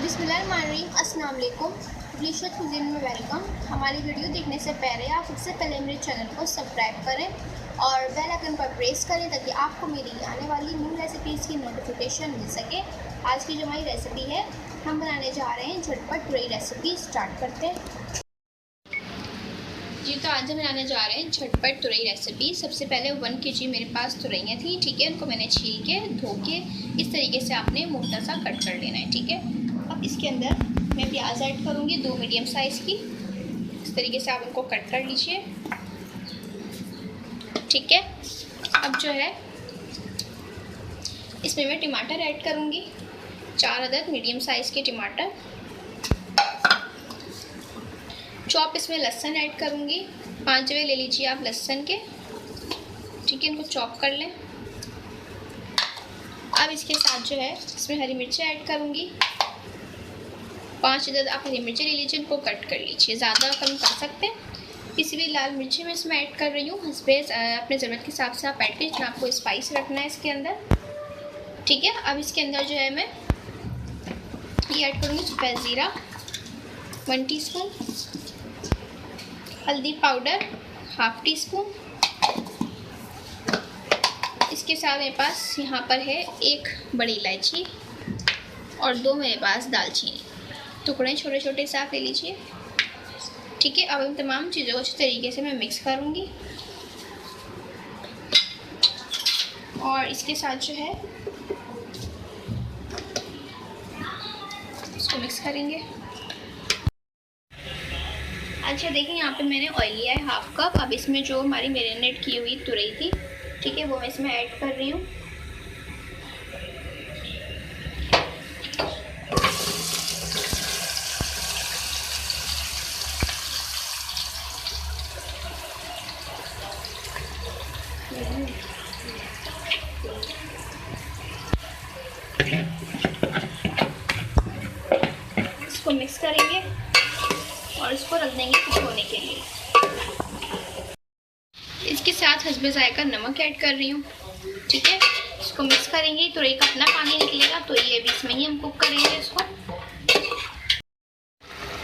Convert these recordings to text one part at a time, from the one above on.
बिस्मिल्लाहिर्रहमानिर्रहीम, अस्सलाम वालेकुम। रिशत कुज़ीन में वेलकम। हमारी वीडियो देखने से पहले आप सबसे पहले मेरे चैनल को सब्सक्राइब करें और बेल आइकन पर प्रेस करें ताकि आपको मेरी आने वाली न्यू रेसिपीज़ की नोटिफिकेशन मिल सके। आज की जो हमारी रेसिपी है, हम बनाने जा रहे हैं झटपट तुरई रेसिपी। स्टार्ट करते हैं जी। तो आज हम बनाने जा रहे हैं झटपट तुरई रेसिपी। सबसे पहले 1 kg मेरे पास तुरैयाँ थी, ठीक है। उनको मैंने छील के धो के इस तरीके से आपने मोटा सा कट कर लेना है, ठीक है। अब इसके अंदर मैं प्याज ऐड करूँगी 2 मीडियम साइज़ की। इस तरीके से आप उनको कट कर लीजिए, ठीक है। अब जो है इसमें मैं टमाटर ऐड करूँगी, 4 अदद मीडियम साइज़ के टमाटर। चॉप इसमें लहसुन ऐड करूँगी, 5 जवे ले लीजिए आप लहसुन के, ठीक है। इनको चॉप कर लें। अब इसके साथ जो है इसमें हरी मिर्चें ऐड करूँगी, 5 अदद आप हरी मिर्चें ले लीजिए, इनको कट कर लीजिए, ज़्यादा कम कर सकते हैं। किसी भी लाल मिर्ची मैं इसमें ऐड कर रही हूँ, अपने ज़रूरत के हिसाब से आप ऐड करिए, आपको स्पाइस रखना है इसके अंदर, ठीक है। अब इसके अंदर जो है मैं ये ऐड करूँगी सफ़ेद ज़ीरा 1 टीस्पून, हल्दी पाउडर 1/2 टीस्पून। इसके साथ मेरे पास यहाँ पर है 1 बड़ी इलायची और 2 मेरे पास दालचीनी, टुकड़े छोटे छोटे से आप ले लीजिए, ठीक है। अब इन तमाम चीज़ों को अच्छे तरीके से मैं मिक्स करूँगी और इसके साथ जो है इसको मिक्स करेंगे। अच्छा देखिए, यहाँ पे मैंने ऑयल लिया है 1/2 कप। अब इसमें जो हमारी मैरिनेट की हुई तुरई थी, ठीक है, वो मैं इसमें ऐड कर रही हूँ। इसको मिक्स करेंगे और इसको रख देंगे कुक होने के लिए। इसके साथ हस्बे ज़ायका नमक ऐड कर रही हूँ, ठीक है। इसको मिक्स करेंगे, तुरई का अपना पानी निकलेगा, तो ये भी इसमें ही हम कुक करेंगे इसको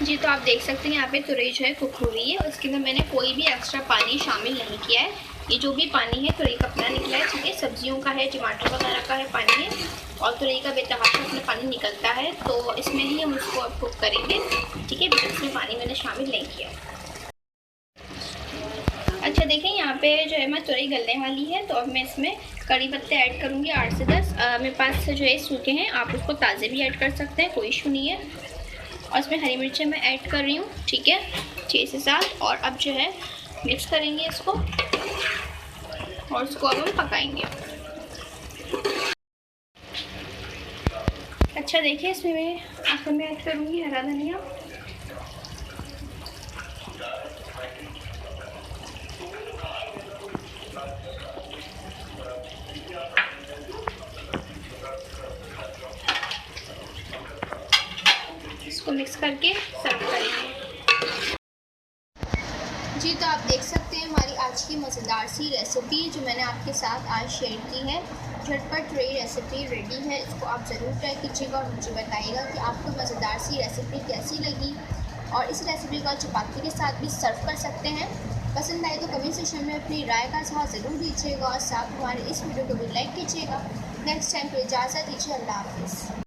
जी। तो आप देख सकते हैं यहाँ पे तुरई जो है कुक हो रही है और इसके अंदर मैंने कोई भी एक्स्ट्रा पानी शामिल नहीं किया है। ये जो भी पानी है तुरई का अपना निकला है, ठीक है। सब्जियों का है, टमाटर वगैरह का है पानी है, और तुरई का बेतहाशा अपना पानी निकलता है, तो इसमें ही हम उसको अब कुक करेंगे, ठीक है। इसमें पानी मैंने शामिल नहीं किया। अच्छा देखें, यहाँ पे जो है मैं तुरई गलने वाली है, तो अब मैं इसमें कड़ी पत्ते ऐड करूँगी 8 से 10। मेरे पास जो है सूखे हैं, आप उसको ताज़े भी ऐड कर सकते हैं, कोई इशू नहीं है। और इसमें हरी मिर्चें मैं ऐड कर रही हूँ, ठीक है, 6 से 7। और अब जो है मिक्स करेंगे इसको और इसको अब हम पकाएंगे। अच्छा देखिए, इसमें मैं आखिर में ऐड करूँगी हरा धनिया, इसको मिक्स करके सर्व करेंगे जी। तो आप देख सकते हैं हमारी आज की मज़ेदार सी रेसिपी जो मैंने आपके साथ आज शेयर की है। झटपट तुरई रेसिपी रेडी है, इसको आप ज़रूर ट्राई कीजिएगा और मुझे बताइएगा कि आपको मज़ेदार सी रेसिपी कैसी लगी। और इस रेसिपी को चपाती के साथ भी सर्व कर सकते हैं। पसंद आए तो कमेंट सेक्शन में अपनी राय का इज़हार ज़रूर दीजिएगा और साथ हमारे इस वीडियो को भी लाइक कीजिएगा। नेक्स्ट टाइम पर इजाज़त दीजिए। अल्लाह हाफ़िज़।